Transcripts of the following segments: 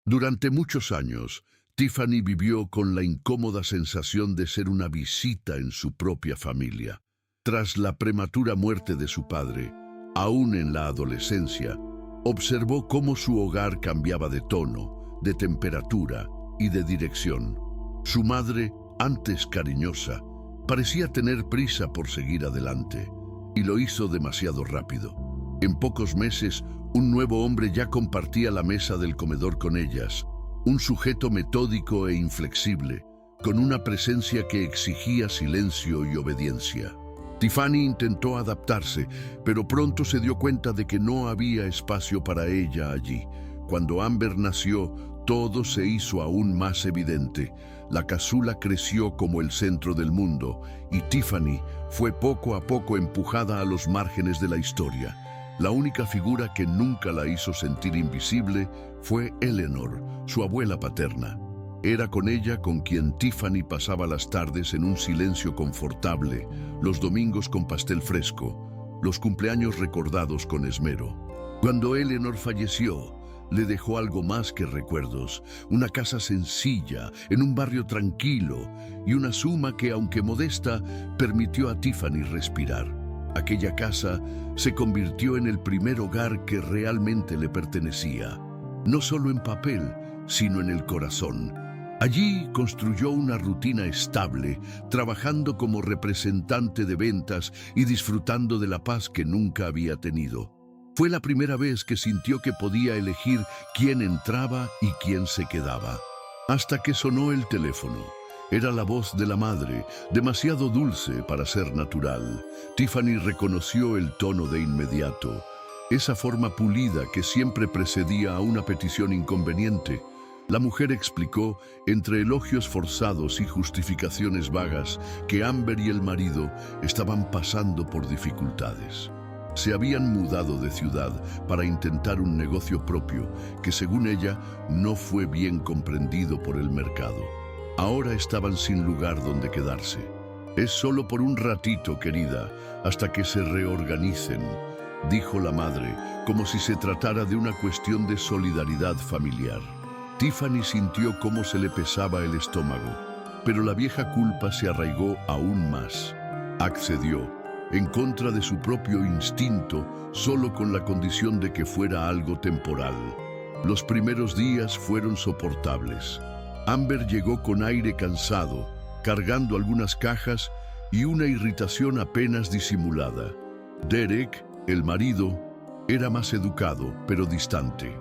Durante muchos años, Tiffany vivió con la incómoda sensación de ser una visita en su propia familia. Tras la prematura muerte de su padre, aún en la adolescencia, observó cómo su hogar cambiaba de tono, de temperatura y de dirección. Su madre, antes cariñosa, parecía tener prisa por seguir adelante, y lo hizo demasiado rápido. En pocos meses, un nuevo hombre ya compartía la mesa del comedor con ellas, un sujeto metódico e inflexible, con una presencia que exigía silencio y obediencia. Tiffany intentó adaptarse, pero pronto se dio cuenta de que no había espacio para ella allí. Cuando Amber nació, todo se hizo aún más evidente. La cazuela creció como el centro del mundo, y Tiffany fue poco a poco empujada a los márgenes de la historia. La única figura que nunca la hizo sentir invisible fue Eleanor, su abuela paterna. Era con ella con quien Tiffany pasaba las tardes en un silencio confortable, los domingos con pastel fresco, los cumpleaños recordados con esmero. Cuando Eleanor falleció, le dejó algo más que recuerdos, una casa sencilla, en un barrio tranquilo, y una suma que, aunque modesta, permitió a Tiffany respirar. Aquella casa se convirtió en el primer hogar que realmente le pertenecía, no solo en papel, sino en el corazón. Allí construyó una rutina estable, trabajando como representante de ventas y disfrutando de la paz que nunca había tenido. Fue la primera vez que sintió que podía elegir quién entraba y quién se quedaba. Hasta que sonó el teléfono. Era la voz de la madre, demasiado dulce para ser natural. Tiffany reconoció el tono de inmediato, esa forma pulida que siempre precedía a una petición inconveniente. La mujer explicó, entre elogios forzados y justificaciones vagas, que Amber y el marido estaban pasando por dificultades. Se habían mudado de ciudad para intentar un negocio propio que, según ella, no fue bien comprendido por el mercado. Ahora estaban sin lugar donde quedarse. Es solo por un ratito, querida, hasta que se reorganicen, dijo la madre, como si se tratara de una cuestión de solidaridad familiar. Tiffany sintió cómo se le pesaba el estómago, pero la vieja culpa se arraigó aún más. Accedió, en contra de su propio instinto, solo con la condición de que fuera algo temporal. Los primeros días fueron soportables. Amber llegó con aire cansado, cargando algunas cajas y una irritación apenas disimulada. Derek, el marido, era más educado, pero distante.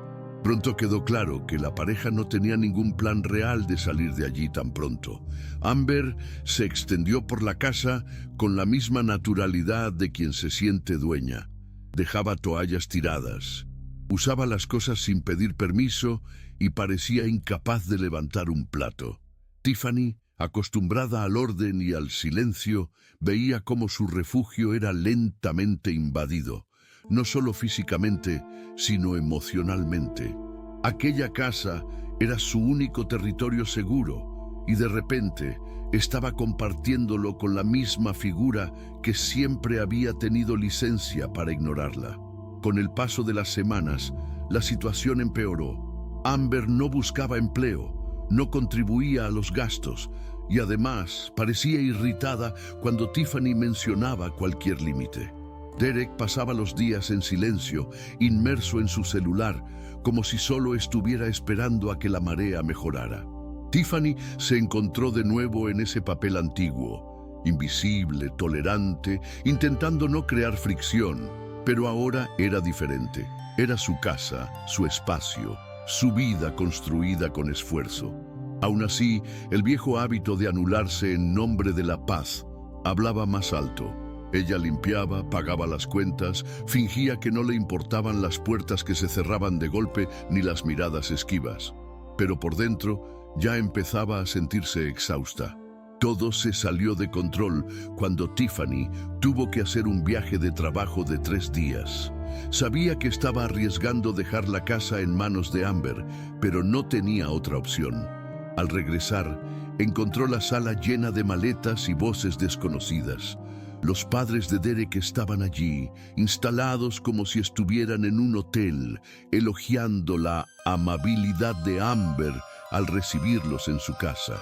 Pronto quedó claro que la pareja no tenía ningún plan real de salir de allí tan pronto. Amber se extendió por la casa con la misma naturalidad de quien se siente dueña. Dejaba toallas tiradas, usaba las cosas sin pedir permiso y parecía incapaz de levantar un plato. Tiffany, acostumbrada al orden y al silencio, veía cómo su refugio era lentamente invadido, no solo físicamente, sino emocionalmente. Aquella casa era su único territorio seguro, y de repente estaba compartiéndolo con la misma figura que siempre había tenido licencia para ignorarla. Con el paso de las semanas, la situación empeoró. Amber no buscaba empleo, no contribuía a los gastos, y además parecía irritada cuando Tiffany mencionaba cualquier límite. Derek pasaba los días en silencio, inmerso en su celular, como si solo estuviera esperando a que la marea mejorara. Tiffany se encontró de nuevo en ese papel antiguo, invisible, tolerante, intentando no crear fricción, pero ahora era diferente. Era su casa, su espacio, su vida construida con esfuerzo. Aún así, el viejo hábito de anularse en nombre de la paz hablaba más alto. Ella limpiaba, pagaba las cuentas, fingía que no le importaban las puertas que se cerraban de golpe ni las miradas esquivas. Pero por dentro ya empezaba a sentirse exhausta. Todo se salió de control cuando Tiffany tuvo que hacer un viaje de trabajo de 3 días. Sabía que estaba arriesgando dejar la casa en manos de Amber, pero no tenía otra opción. Al regresar, encontró la sala llena de maletas y voces desconocidas. Los padres de Derek estaban allí, instalados como si estuvieran en un hotel, elogiando la amabilidad de Amber al recibirlos en su casa.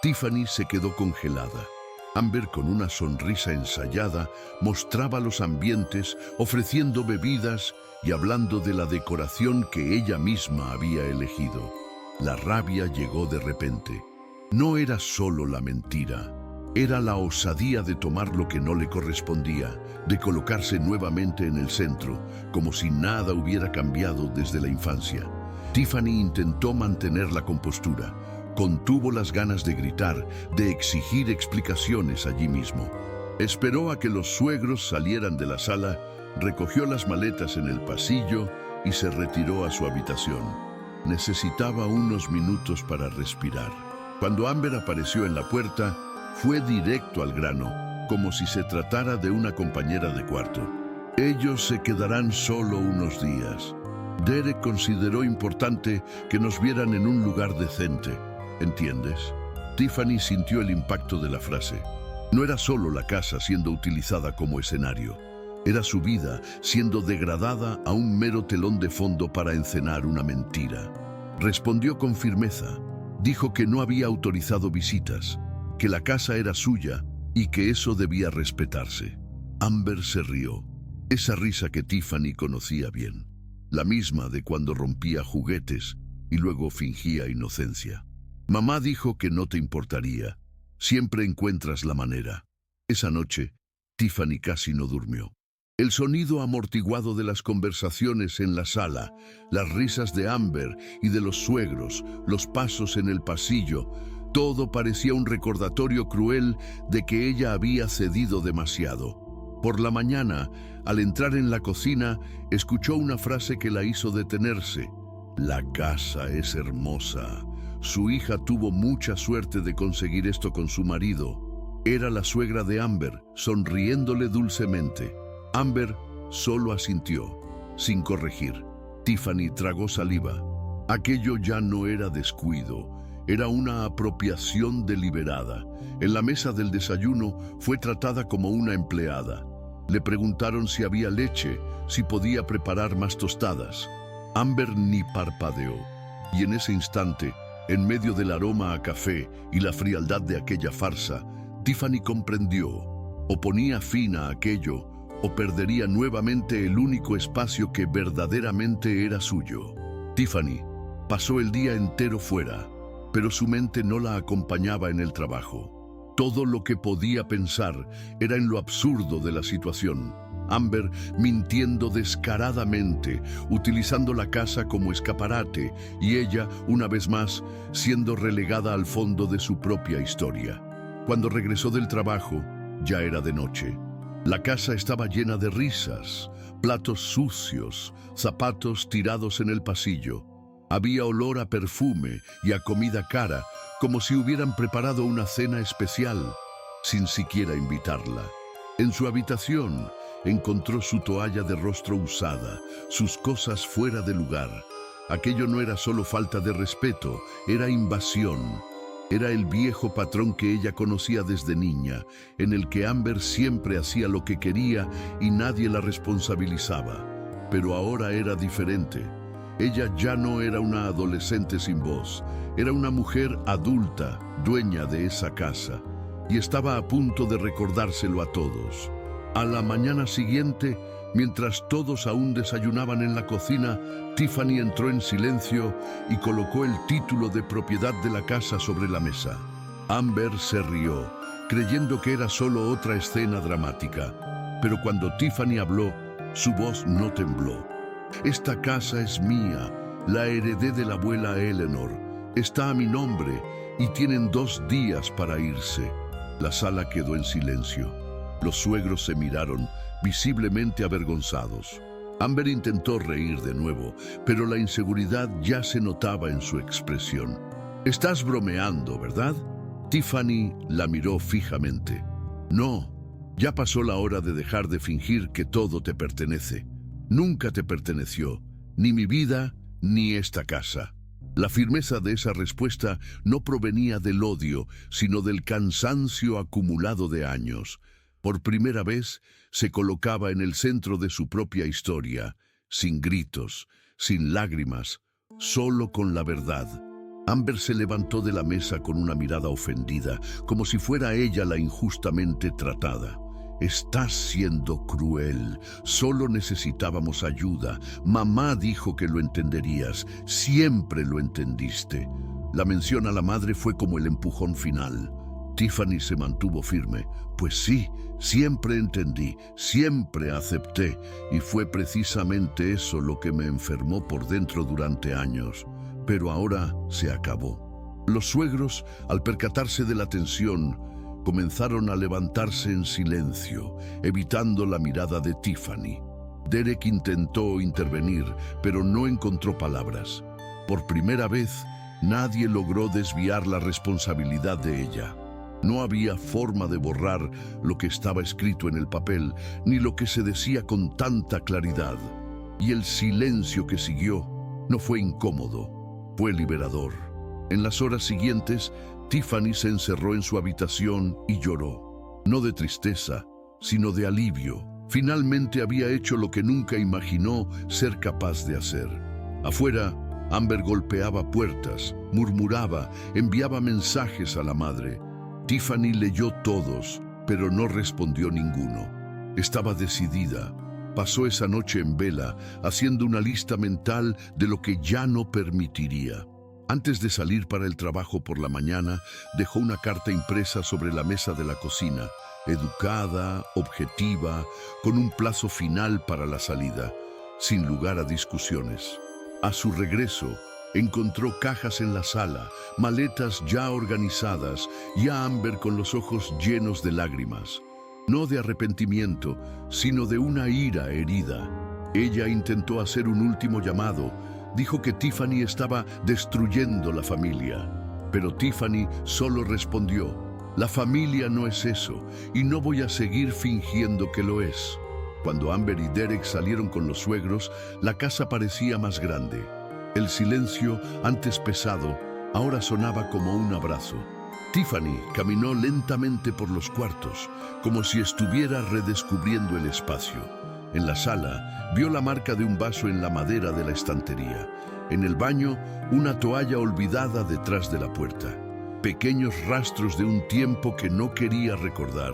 Tiffany se quedó congelada. Amber, con una sonrisa ensayada, mostraba los ambientes, ofreciendo bebidas y hablando de la decoración que ella misma había elegido. La rabia llegó de repente. No era solo la mentira. Era la osadía de tomar lo que no le correspondía, de colocarse nuevamente en el centro, como si nada hubiera cambiado desde la infancia. Tiffany intentó mantener la compostura. Contuvo las ganas de gritar, de exigir explicaciones allí mismo. Esperó a que los suegros salieran de la sala, recogió las maletas en el pasillo y se retiró a su habitación. Necesitaba unos minutos para respirar. Cuando Amber apareció en la puerta, fue directo al grano, como si se tratara de una compañera de cuarto. Ellos se quedarán solo unos días. Derek consideró importante que nos vieran en un lugar decente. ¿Entiendes? Tiffany sintió el impacto de la frase. No era solo la casa siendo utilizada como escenario. Era su vida siendo degradada a un mero telón de fondo para encenar una mentira. Respondió con firmeza. Dijo que no había autorizado visitas, que la casa era suya y que eso debía respetarse. Amber se rió. Esa risa que Tiffany conocía bien. La misma de cuando rompía juguetes y luego fingía inocencia. Mamá dijo que no te importaría. Siempre encuentras la manera. Esa noche, Tiffany casi no durmió. El sonido amortiguado de las conversaciones en la sala, las risas de Amber y de los suegros, los pasos en el pasillo, todo parecía un recordatorio cruel de que ella había cedido demasiado. Por la mañana, al entrar en la cocina, escuchó una frase que la hizo detenerse. La casa es hermosa. Su hija tuvo mucha suerte de conseguir esto con su marido. Era la suegra de Amber, sonriéndole dulcemente. Amber solo asintió, sin corregir. Tiffany tragó saliva. Aquello ya no era descuido, era una apropiación deliberada. En la mesa del desayuno fue tratada como una empleada. Le preguntaron si había leche, si podía preparar más tostadas. Amber ni parpadeó. Y en ese instante, en medio del aroma a café y la frialdad de aquella farsa, Tiffany comprendió. O ponía fin a aquello, o perdería nuevamente el único espacio que verdaderamente era suyo. Tiffany pasó el día entero fuera, pero su mente no la acompañaba en el trabajo. Todo lo que podía pensar era en lo absurdo de la situación. Amber mintiendo descaradamente, utilizando la casa como escaparate, y ella, una vez más, siendo relegada al fondo de su propia historia. Cuando regresó del trabajo, ya era de noche. La casa estaba llena de risas, platos sucios, zapatos tirados en el pasillo. Había olor a perfume y a comida cara, como si hubieran preparado una cena especial, sin siquiera invitarla. En su habitación, encontró su toalla de rostro usada, sus cosas fuera de lugar. Aquello no era solo falta de respeto, era invasión. Era el viejo patrón que ella conocía desde niña, en el que Amber siempre hacía lo que quería y nadie la responsabilizaba. Pero ahora era diferente. Ella ya no era una adolescente sin voz, era una mujer adulta, dueña de esa casa, y estaba a punto de recordárselo a todos. A la mañana siguiente, mientras todos aún desayunaban en la cocina, Tiffany entró en silencio y colocó el título de propiedad de la casa sobre la mesa. Amber se rió, creyendo que era solo otra escena dramática. Pero cuando Tiffany habló, su voz no tembló. Esta casa es mía, la heredé de la abuela Eleanor. Está a mi nombre y tienen 2 días para irse. La sala quedó en silencio. Los suegros se miraron, visiblemente avergonzados. Amber intentó reír de nuevo, pero la inseguridad ya se notaba en su expresión. «Estás bromeando, ¿verdad?» Tiffany la miró fijamente. «No, ya pasó la hora de dejar de fingir que todo te pertenece. Nunca te perteneció, ni mi vida, ni esta casa». La firmeza de esa respuesta no provenía del odio, sino del cansancio acumulado de años. Por primera vez se colocaba en el centro de su propia historia, sin gritos, sin lágrimas, solo con la verdad. Amber se levantó de la mesa con una mirada ofendida, como si fuera ella la injustamente tratada. Estás siendo cruel. Solo necesitábamos ayuda. Mamá dijo que lo entenderías. Siempre lo entendiste. La mención a la madre fue como el empujón final. Tiffany se mantuvo firme. Pues sí, siempre entendí, siempre acepté, y fue precisamente eso lo que me enfermó por dentro durante años. Pero ahora se acabó. Los suegros, al percatarse de la tensión, comenzaron a levantarse en silencio, evitando la mirada de Tiffany. Derek intentó intervenir, pero no encontró palabras. Por primera vez, nadie logró desviar la responsabilidad de ella. No había forma de borrar lo que estaba escrito en el papel, ni lo que se decía con tanta claridad. Y el silencio que siguió no fue incómodo, fue liberador. En las horas siguientes, Tiffany se encerró en su habitación y lloró. No de tristeza, sino de alivio. Finalmente había hecho lo que nunca imaginó ser capaz de hacer. Afuera, Amber golpeaba puertas, murmuraba, enviaba mensajes a la madre. Tiffany leyó todos, pero no respondió ninguno. Estaba decidida. Pasó esa noche en vela, haciendo una lista mental de lo que ya no permitiría. Antes de salir para el trabajo por la mañana, dejó una carta impresa sobre la mesa de la cocina, educada, objetiva, con un plazo final para la salida, sin lugar a discusiones. A su regreso, encontró cajas en la sala, maletas ya organizadas y a Amber con los ojos llenos de lágrimas. No de arrepentimiento, sino de una ira herida. Ella intentó hacer un último llamado. Dijo que Tiffany estaba destruyendo la familia. Pero Tiffany solo respondió: la familia no es eso, y no voy a seguir fingiendo que lo es. Cuando Amber y Derek salieron con los suegros, la casa parecía más grande. El silencio, antes pesado, ahora sonaba como un abrazo. Tiffany caminó lentamente por los cuartos, como si estuviera redescubriendo el espacio. En la sala, vio la marca de un vaso en la madera de la estantería. En el baño, una toalla olvidada detrás de la puerta. Pequeños rastros de un tiempo que no quería recordar,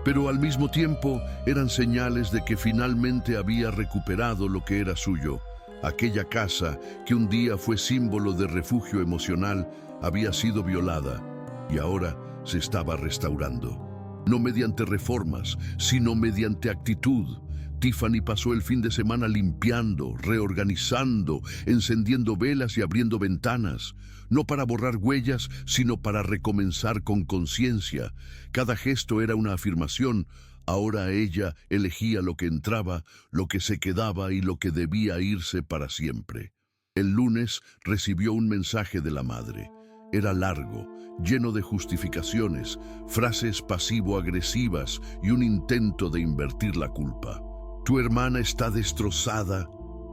pero al mismo tiempo eran señales de que finalmente había recuperado lo que era suyo. Aquella casa, que un día fue símbolo de refugio emocional, había sido violada y ahora se estaba restaurando. No mediante reformas, sino mediante actitud. Tiffany pasó el fin de semana limpiando, reorganizando, encendiendo velas y abriendo ventanas. No para borrar huellas, sino para recomenzar con conciencia. Cada gesto era una afirmación. Ahora ella elegía lo que entraba, lo que se quedaba y lo que debía irse para siempre. El lunes recibió un mensaje de la madre. Era largo, lleno de justificaciones, frases pasivo-agresivas y un intento de invertir la culpa. Tu hermana está destrozada,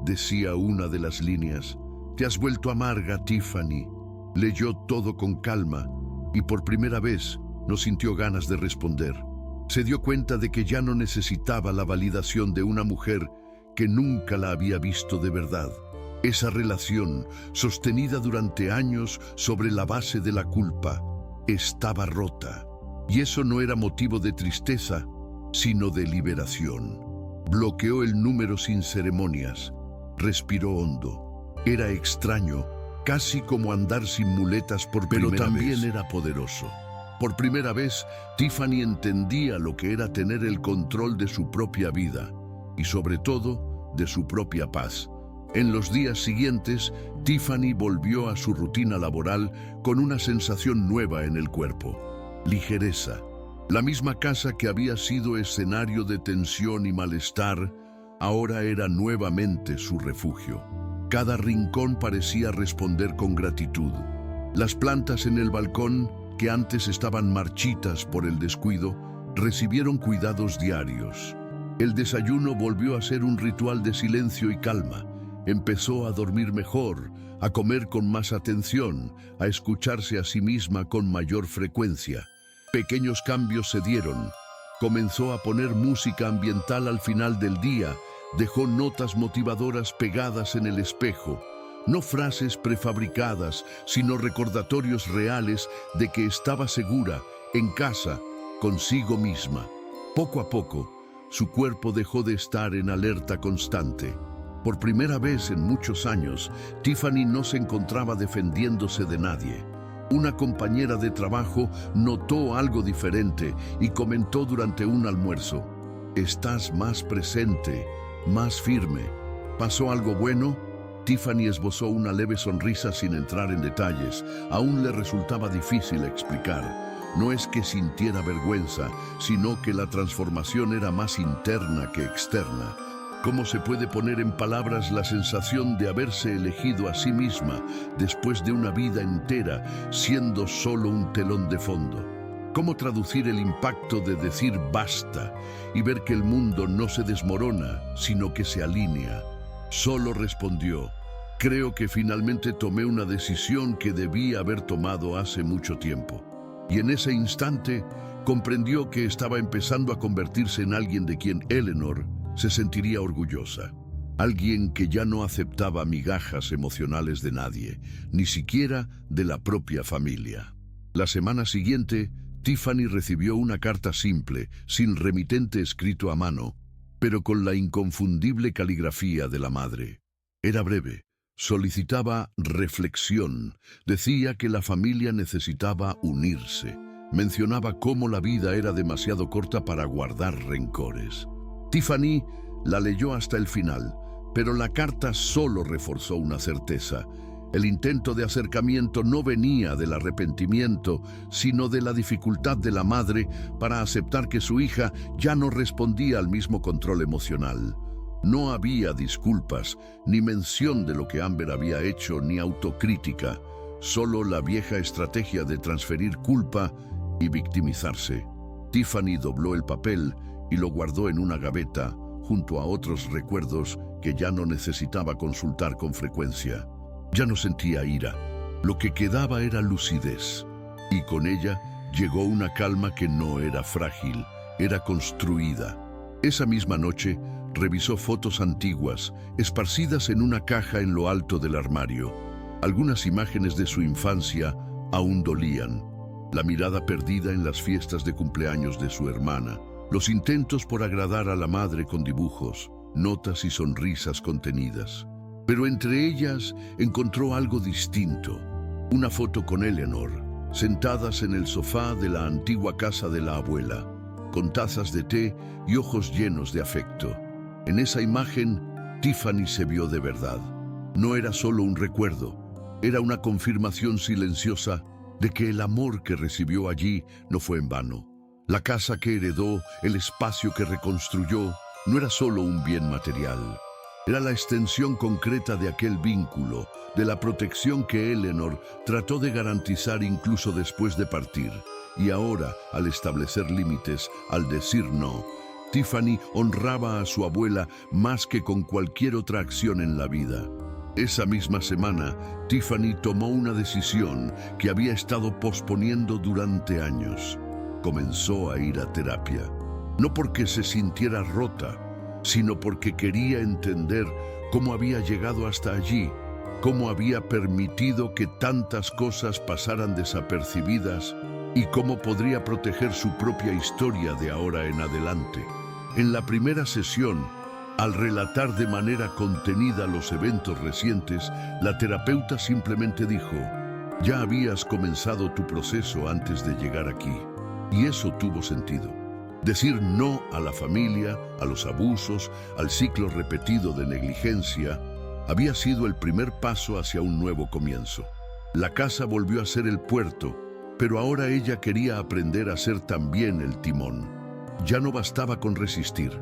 decía una de las líneas. Te has vuelto amarga, Tiffany. Leyó todo con calma y por primera vez no sintió ganas de responder. Se dio cuenta de que ya no necesitaba la validación de una mujer que nunca la había visto de verdad. Esa relación, sostenida durante años sobre la base de la culpa, estaba rota. Y eso no era motivo de tristeza, sino de liberación. Bloqueó el número sin ceremonias. Respiró hondo. Era extraño, casi como andar sin muletas por primera vez. Pero también era poderoso. Por primera vez, Tiffany entendía lo que era tener el control de su propia vida y, sobre todo, de su propia paz. En los días siguientes, Tiffany volvió a su rutina laboral con una sensación nueva en el cuerpo: ligereza. La misma casa que había sido escenario de tensión y malestar, ahora era nuevamente su refugio. Cada rincón parecía responder con gratitud. Las plantas en el balcón, que antes estaban marchitas por el descuido, recibieron cuidados diarios. El desayuno volvió a ser un ritual de silencio y calma. Empezó a dormir mejor, a comer con más atención, a escucharse a sí misma con mayor frecuencia. Pequeños cambios se dieron. Comenzó a poner música ambiental al final del día, dejó notas motivadoras pegadas en el espejo. No frases prefabricadas, sino recordatorios reales de que estaba segura, en casa, consigo misma. Poco a poco, su cuerpo dejó de estar en alerta constante. Por primera vez en muchos años, Tiffany no se encontraba defendiéndose de nadie. Una compañera de trabajo notó algo diferente y comentó durante un almuerzo: «Estás más presente, más firme. ¿Pasó algo bueno?». Tiffany esbozó una leve sonrisa sin entrar en detalles. Aún le resultaba difícil explicar. No es que sintiera vergüenza, sino que la transformación era más interna que externa. ¿Cómo se puede poner en palabras la sensación de haberse elegido a sí misma después de una vida entera siendo solo un telón de fondo? ¿Cómo traducir el impacto de decir basta y ver que el mundo no se desmorona, sino que se alinea? Solo respondió: «Creo que finalmente tomé una decisión que debía haber tomado hace mucho tiempo». Y en ese instante comprendió que estaba empezando a convertirse en alguien de quien Eleanor se sentiría orgullosa. Alguien que ya no aceptaba migajas emocionales de nadie, ni siquiera de la propia familia. La semana siguiente, Tiffany recibió una carta simple, sin remitente escrito a mano, pero con la inconfundible caligrafía de la madre. Era breve. Solicitaba reflexión, decía que la familia necesitaba unirse, mencionaba cómo la vida era demasiado corta para guardar rencores. Tiffany la leyó hasta el final, pero la carta solo reforzó una certeza: el intento de acercamiento no venía del arrepentimiento, sino de la dificultad de la madre para aceptar que su hija ya no respondía al mismo control emocional. No había disculpas, ni mención de lo que Amber había hecho, ni autocrítica, solo la vieja estrategia de transferir culpa y victimizarse. Tiffany dobló el papel y lo guardó en una gaveta, junto a otros recuerdos que ya no necesitaba consultar con frecuencia. Ya no sentía ira, lo que quedaba era lucidez, y con ella llegó una calma que no era frágil, era construida. Esa misma noche, revisó fotos antiguas, esparcidas en una caja en lo alto del armario. Algunas imágenes de su infancia aún dolían. La mirada perdida en las fiestas de cumpleaños de su hermana, los intentos por agradar a la madre con dibujos, notas y sonrisas contenidas. Pero entre ellas encontró algo distinto. Una foto con Eleanor, sentadas en el sofá de la antigua casa de la abuela, con tazas de té y ojos llenos de afecto. En esa imagen, Tiffany se vio de verdad. No era solo un recuerdo, era una confirmación silenciosa de que el amor que recibió allí no fue en vano. La casa que heredó, el espacio que reconstruyó, no era solo un bien material. Era la extensión concreta de aquel vínculo, de la protección que Eleanor trató de garantizar incluso después de partir. Y ahora, al establecer límites, al decir no, Tiffany honraba a su abuela más que con cualquier otra acción en la vida. Esa misma semana, Tiffany tomó una decisión que había estado posponiendo durante años. Comenzó a ir a terapia. No porque se sintiera rota, sino porque quería entender cómo había llegado hasta allí, cómo había permitido que tantas cosas pasaran desapercibidas y cómo podría proteger su propia historia de ahora en adelante. En la primera sesión, al relatar de manera contenida los eventos recientes, la terapeuta simplemente dijo: «Ya habías comenzado tu proceso antes de llegar aquí». Y eso tuvo sentido. Decir no a la familia, a los abusos, al ciclo repetido de negligencia, había sido el primer paso hacia un nuevo comienzo. La casa volvió a ser el puerto, pero ahora ella quería aprender a ser también el timón. Ya no bastaba con resistir.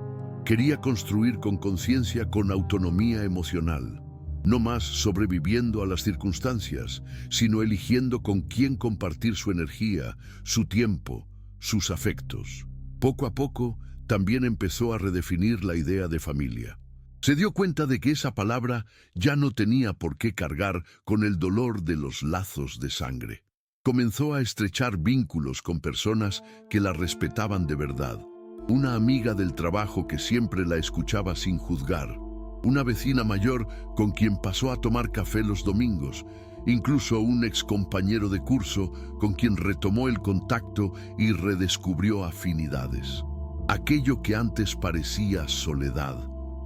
Quería construir con conciencia, con autonomía emocional. No más sobreviviendo a las circunstancias, sino eligiendo con quién compartir su energía, su tiempo, sus afectos. Poco a poco, también empezó a redefinir la idea de familia. Se dio cuenta de que esa palabra ya no tenía por qué cargar con el dolor de los lazos de sangre. Comenzó a estrechar vínculos con personas que la respetaban de verdad, una amiga del trabajo que siempre la escuchaba sin juzgar, una vecina mayor con quien pasó a tomar café los domingos, incluso un excompañero de curso con quien retomó el contacto y redescubrió afinidades. Aquello que antes parecía soledad,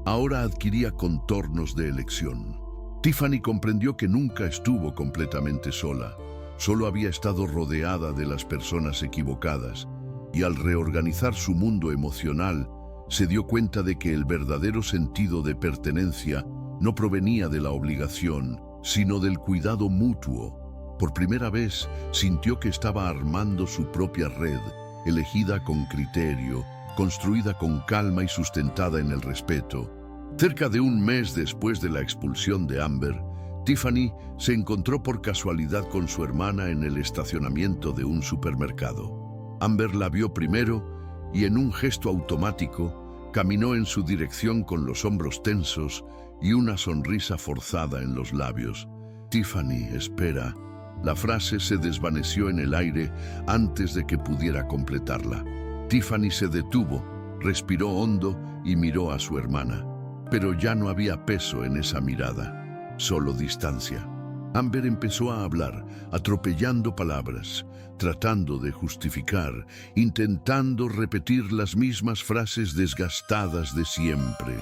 ahora adquiría contornos de elección. Tiffany comprendió que nunca estuvo completamente sola, solo había estado rodeada de las personas equivocadas, y al reorganizar su mundo emocional, se dio cuenta de que el verdadero sentido de pertenencia no provenía de la obligación, sino del cuidado mutuo. Por primera vez sintió que estaba armando su propia red, elegida con criterio, construida con calma y sustentada en el respeto. Cerca de un mes después de la expulsión de Amber, Tiffany se encontró por casualidad con su hermana en el estacionamiento de un supermercado. Amber la vio primero y en un gesto automático caminó en su dirección con los hombros tensos y una sonrisa forzada en los labios. «Tiffany, espera». La frase se desvaneció en el aire antes de que pudiera completarla. Tiffany se detuvo, respiró hondo y miró a su hermana. Pero ya no había peso en esa mirada, solo distancia. Amber empezó a hablar, atropellando palabras, tratando de justificar, intentando repetir las mismas frases desgastadas de siempre,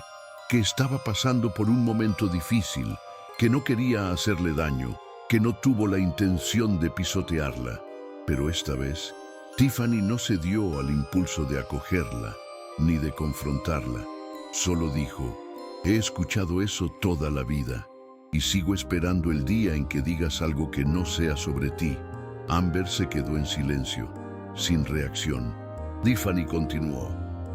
que estaba pasando por un momento difícil, que no quería hacerle daño, que no tuvo la intención de pisotearla. Pero esta vez, Tiffany no se dio al impulso de acogerla, ni de confrontarla. Solo dijo: «He escuchado eso toda la vida, y sigo esperando el día en que digas algo que no sea sobre ti». Amber se quedó en silencio, sin reacción. Tiffany continuó: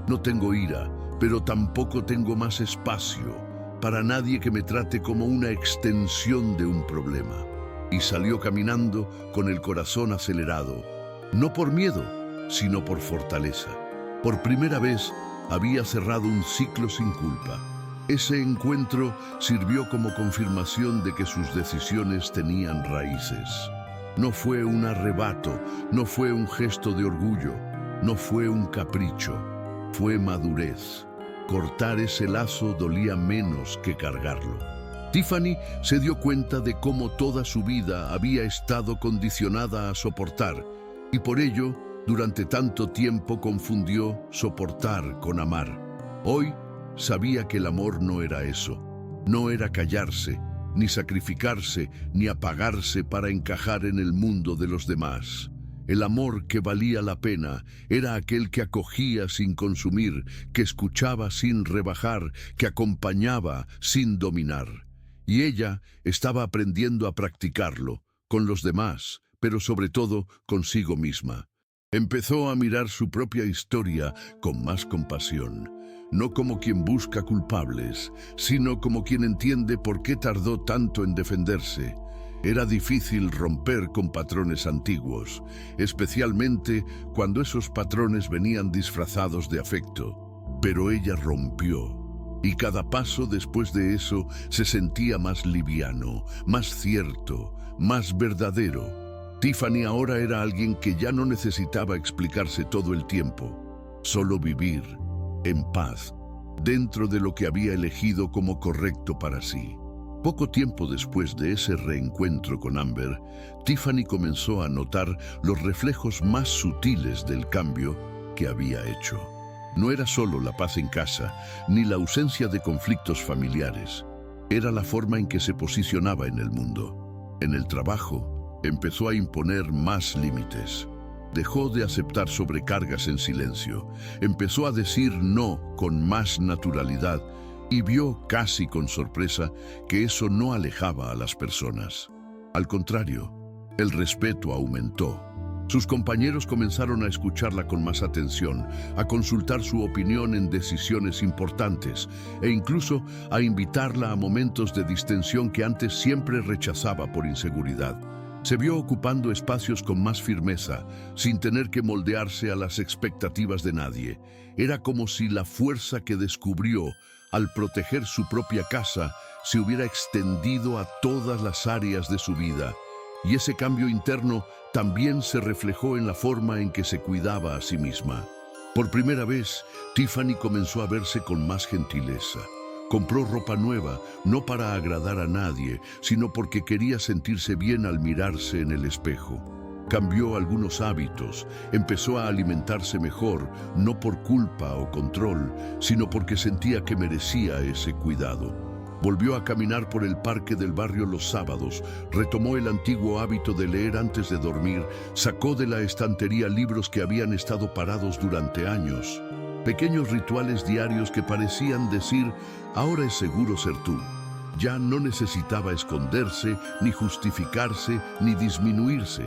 «No tengo ira, pero tampoco tengo más espacio para nadie que me trate como una extensión de un problema». Y salió caminando con el corazón acelerado, no por miedo, sino por fortaleza. Por primera vez había cerrado un ciclo sin culpa. Ese encuentro sirvió como confirmación de que sus decisiones tenían raíces. No fue un arrebato, no fue un gesto de orgullo, no fue un capricho, fue madurez. Cortar ese lazo dolía menos que cargarlo. Tiffany se dio cuenta de cómo toda su vida había estado condicionada a soportar, y por ello, durante tanto tiempo confundió soportar con amar. Hoy sabía que el amor no era eso, no era callarse, ni sacrificarse, ni apagarse para encajar en el mundo de los demás. El amor que valía la pena era aquel que acogía sin consumir, que escuchaba sin rebajar, que acompañaba sin dominar. Y ella estaba aprendiendo a practicarlo, con los demás, pero sobre todo consigo misma. Empezó a mirar su propia historia con más compasión, no como quien busca culpables, sino como quien entiende por qué tardó tanto en defenderse. Era difícil romper con patrones antiguos, especialmente cuando esos patrones venían disfrazados de afecto. Pero ella rompió. Y cada paso después de eso se sentía más liviano, más cierto, más verdadero. Tiffany ahora era alguien que ya no necesitaba explicarse todo el tiempo, solo vivir en paz, dentro de lo que había elegido como correcto para sí. Poco tiempo después de ese reencuentro con Amber, Tiffany comenzó a notar los reflejos más sutiles del cambio que había hecho. No era solo la paz en casa, ni la ausencia de conflictos familiares. Era la forma en que se posicionaba en el mundo. En el trabajo, empezó a imponer más límites. Dejó de aceptar sobrecargas en silencio. Empezó a decir no con más naturalidad y vio casi con sorpresa que eso no alejaba a las personas. Al contrario, el respeto aumentó. Sus compañeros comenzaron a escucharla con más atención, a consultar su opinión en decisiones importantes e incluso a invitarla a momentos de distensión que antes siempre rechazaba por inseguridad. Se vio ocupando espacios con más firmeza, sin tener que moldearse a las expectativas de nadie. Era como si la fuerza que descubrió al proteger su propia casa se hubiera extendido a todas las áreas de su vida. Y ese cambio interno también se reflejó en la forma en que se cuidaba a sí misma. Por primera vez, Tiffany comenzó a verse con más gentileza. Compró ropa nueva, no para agradar a nadie, sino porque quería sentirse bien al mirarse en el espejo. Cambió algunos hábitos, empezó a alimentarse mejor, no por culpa o control, sino porque sentía que merecía ese cuidado. Volvió a caminar por el parque del barrio los sábados, retomó el antiguo hábito de leer antes de dormir, sacó de la estantería libros que habían estado parados durante años. Pequeños rituales diarios que parecían decir, ahora es seguro ser tú. Ya no necesitaba esconderse, ni justificarse, ni disminuirse,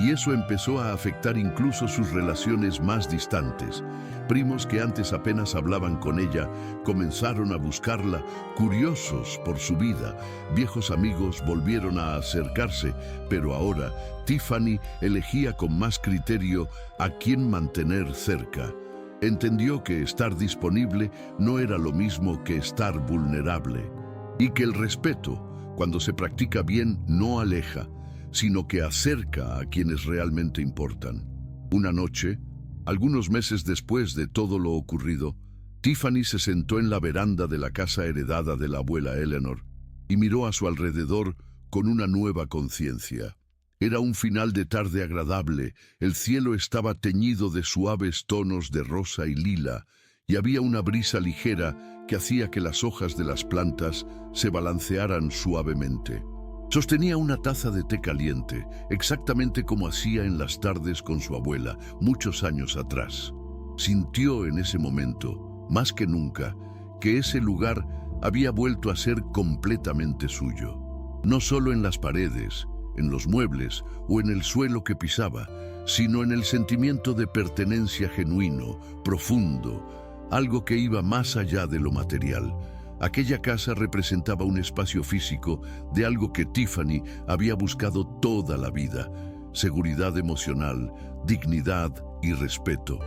y eso empezó a afectar incluso sus relaciones más distantes. Primos que antes apenas hablaban con ella, comenzaron a buscarla, curiosos por su vida. Viejos amigos volvieron a acercarse, pero ahora Tiffany elegía con más criterio a quién mantener cerca. Entendió que estar disponible no era lo mismo que estar vulnerable. Y que el respeto, cuando se practica bien, no aleja, sino que acerca a quienes realmente importan. Una noche, algunos meses después de todo lo ocurrido, Tiffany se sentó en la veranda de la casa heredada de la abuela Eleanor y miró a su alrededor con una nueva conciencia. Era un final de tarde agradable, el cielo estaba teñido de suaves tonos de rosa y lila, y había una brisa ligera que hacía que las hojas de las plantas se balancearan suavemente. Sostenía una taza de té caliente, exactamente como hacía en las tardes con su abuela, muchos años atrás. Sintió en ese momento, más que nunca, que ese lugar había vuelto a ser completamente suyo. No solo en las paredes, en los muebles o en el suelo que pisaba, sino en el sentimiento de pertenencia genuino, profundo, algo que iba más allá de lo material. Aquella casa representaba un espacio físico de algo que Tiffany había buscado toda la vida: seguridad emocional, dignidad y respeto.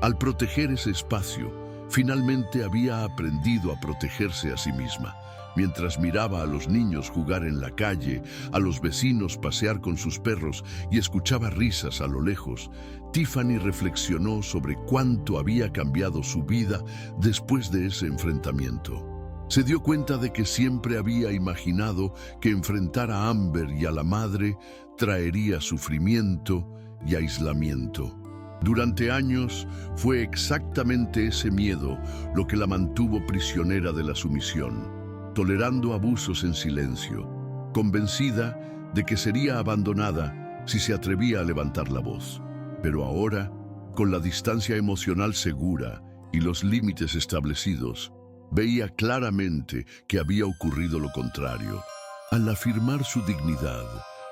Al proteger ese espacio, finalmente había aprendido a protegerse a sí misma. Mientras miraba a los niños jugar en la calle, a los vecinos pasear con sus perros y escuchaba risas a lo lejos, Tiffany reflexionó sobre cuánto había cambiado su vida después de ese enfrentamiento. Se dio cuenta de que siempre había imaginado que enfrentar a Amber y a la madre traería sufrimiento y aislamiento. Durante años fue exactamente ese miedo lo que la mantuvo prisionera de la sumisión, tolerando abusos en silencio, convencida de que sería abandonada si se atrevía a levantar la voz. Pero ahora, con la distancia emocional segura y los límites establecidos, veía claramente que había ocurrido lo contrario. Al afirmar su dignidad,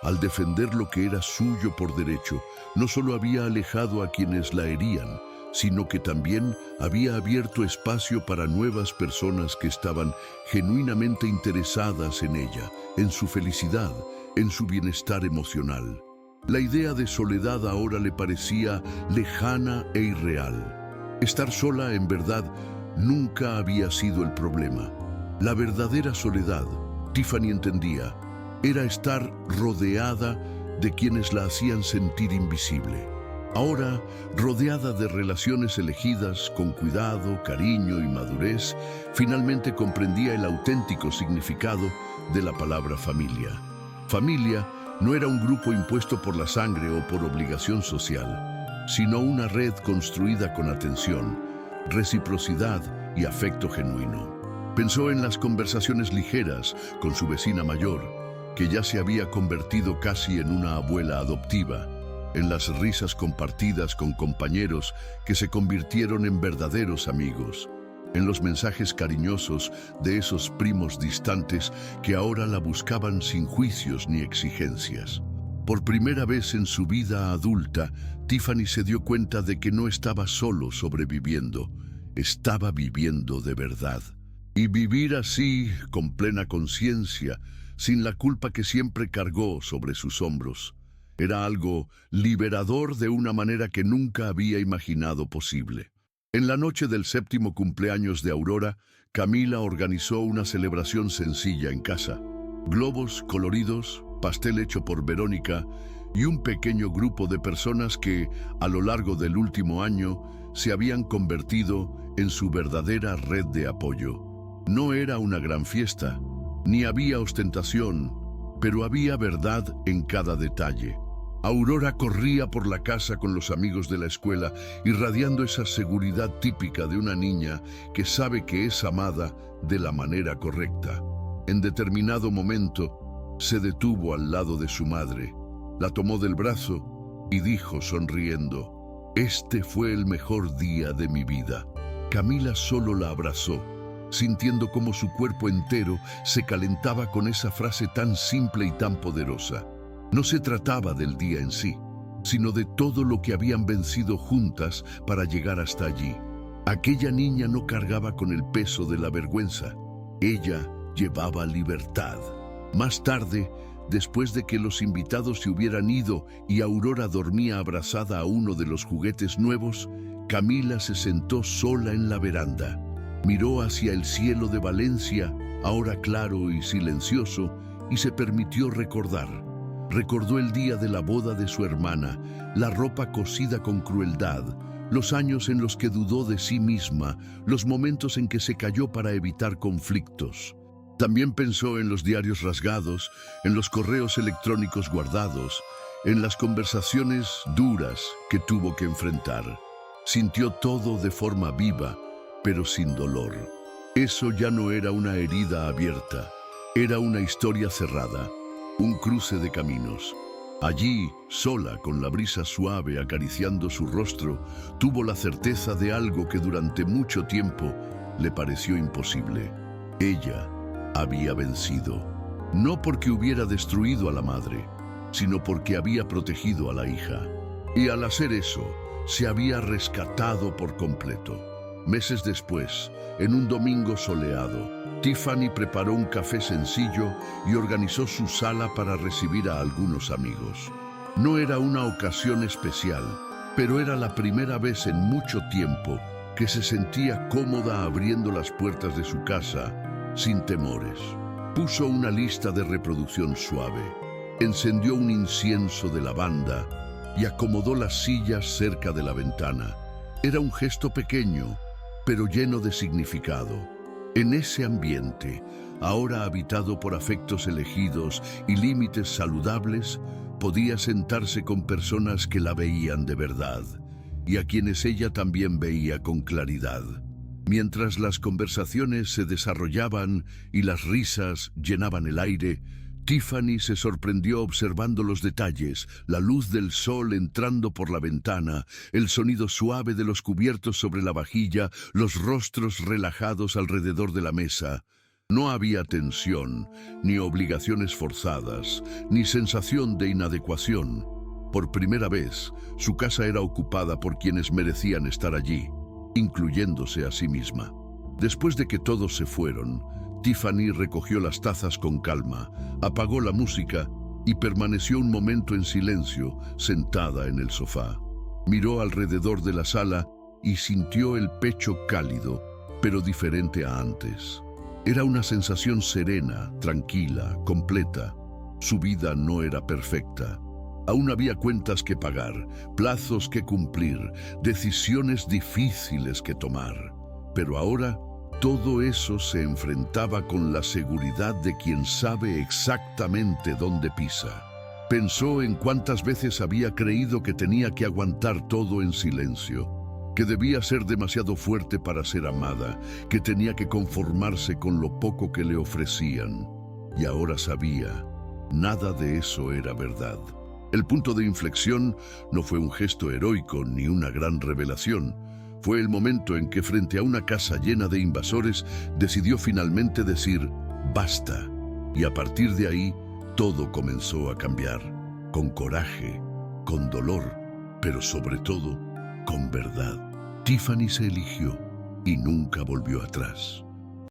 al defender lo que era suyo por derecho, no solo había alejado a quienes la herían, sino que también había abierto espacio para nuevas personas que estaban genuinamente interesadas en ella, en su felicidad, en su bienestar emocional. La idea de soledad ahora le parecía lejana e irreal. Estar sola, en verdad, nunca había sido el problema. La verdadera soledad, Tiffany entendía, era estar rodeada de quienes la hacían sentir invisible. Ahora, rodeada de relaciones elegidas con cuidado, cariño y madurez, finalmente comprendía el auténtico significado de la palabra familia. Familia no era un grupo impuesto por la sangre o por obligación social, sino una red construida con atención, reciprocidad y afecto genuino. Pensó en las conversaciones ligeras con su vecina mayor, que ya se había convertido casi en una abuela adoptiva, en las risas compartidas con compañeros que se convirtieron en verdaderos amigos, en los mensajes cariñosos de esos primos distantes que ahora la buscaban sin juicios ni exigencias. Por primera vez en su vida adulta, Tiffany se dio cuenta de que no estaba solo sobreviviendo, estaba viviendo de verdad. Y vivir así, con plena conciencia, sin la culpa que siempre cargó sobre sus hombros, era algo liberador de una manera que nunca había imaginado posible. En la noche del 7º cumpleaños de Aurora, Camila organizó una celebración sencilla en casa. Globos coloridos, pastel hecho por Verónica y un pequeño grupo de personas que, a lo largo del último año, se habían convertido en su verdadera red de apoyo. No era una gran fiesta, ni había ostentación, pero había verdad en cada detalle. Aurora corría por la casa con los amigos de la escuela, irradiando esa seguridad típica de una niña que sabe que es amada de la manera correcta. En determinado momento, se detuvo al lado de su madre, la tomó del brazo y dijo sonriendo: «Este fue el mejor día de mi vida». Camila solo la abrazó, sintiendo cómo su cuerpo entero se calentaba con esa frase tan simple y tan poderosa. No se trataba del día en sí, sino de todo lo que habían vencido juntas para llegar hasta allí. Aquella niña no cargaba con el peso de la vergüenza. Ella llevaba libertad. Más tarde, después de que los invitados se hubieran ido y Aurora dormía abrazada a uno de los juguetes nuevos, Camila se sentó sola en la veranda. Miró hacia el cielo de Valencia, ahora claro y silencioso, y se permitió recordar. Recordó el día de la boda de su hermana, la ropa cosida con crueldad, los años en los que dudó de sí misma, los momentos en que se cayó para evitar conflictos. También pensó en los diarios rasgados, en los correos electrónicos guardados, en las conversaciones duras que tuvo que enfrentar. Sintió todo de forma viva, pero sin dolor. Eso ya no era una herida abierta, era una historia cerrada. Un cruce de caminos. Allí, sola, con la brisa suave acariciando su rostro, tuvo la certeza de algo que durante mucho tiempo le pareció imposible. Ella había vencido, no porque hubiera destruido a la madre, sino porque había protegido a la hija. Y al hacer eso, se había rescatado por completo. Meses después, en un domingo soleado, Tiffany preparó un café sencillo y organizó su sala para recibir a algunos amigos. No era una ocasión especial, pero era la primera vez en mucho tiempo que se sentía cómoda abriendo las puertas de su casa sin temores. Puso una lista de reproducción suave, encendió un incienso de lavanda y acomodó las sillas cerca de la ventana. Era un gesto pequeño, pero lleno de significado. En ese ambiente, ahora habitado por afectos elegidos y límites saludables, podía sentarse con personas que la veían de verdad y a quienes ella también veía con claridad. Mientras las conversaciones se desarrollaban y las risas llenaban el aire, Tiffany se sorprendió observando los detalles, la luz del sol entrando por la ventana, el sonido suave de los cubiertos sobre la vajilla, los rostros relajados alrededor de la mesa. No había tensión, ni obligaciones forzadas, ni sensación de inadecuación. Por primera vez, su casa era ocupada por quienes merecían estar allí, incluyéndose a sí misma. Después de que todos se fueron, Tiffany recogió las tazas con calma, apagó la música y permaneció un momento en silencio, sentada en el sofá. Miró alrededor de la sala y sintió el pecho cálido, pero diferente a antes. Era una sensación serena, tranquila, completa. Su vida no era perfecta. Aún había cuentas que pagar, plazos que cumplir, decisiones difíciles que tomar. Pero ahora, todo eso se enfrentaba con la seguridad de quien sabe exactamente dónde pisa. Pensó en cuántas veces había creído que tenía que aguantar todo en silencio, que debía ser demasiado fuerte para ser amada, que tenía que conformarse con lo poco que le ofrecían. Y ahora sabía, nada de eso era verdad. El punto de inflexión no fue un gesto heroico ni una gran revelación. Fue el momento en que, frente a una casa llena de invasores, decidió finalmente decir «basta». Y a partir de ahí, todo comenzó a cambiar. Con coraje, con dolor, pero sobre todo, con verdad. Tiffany se eligió y nunca volvió atrás.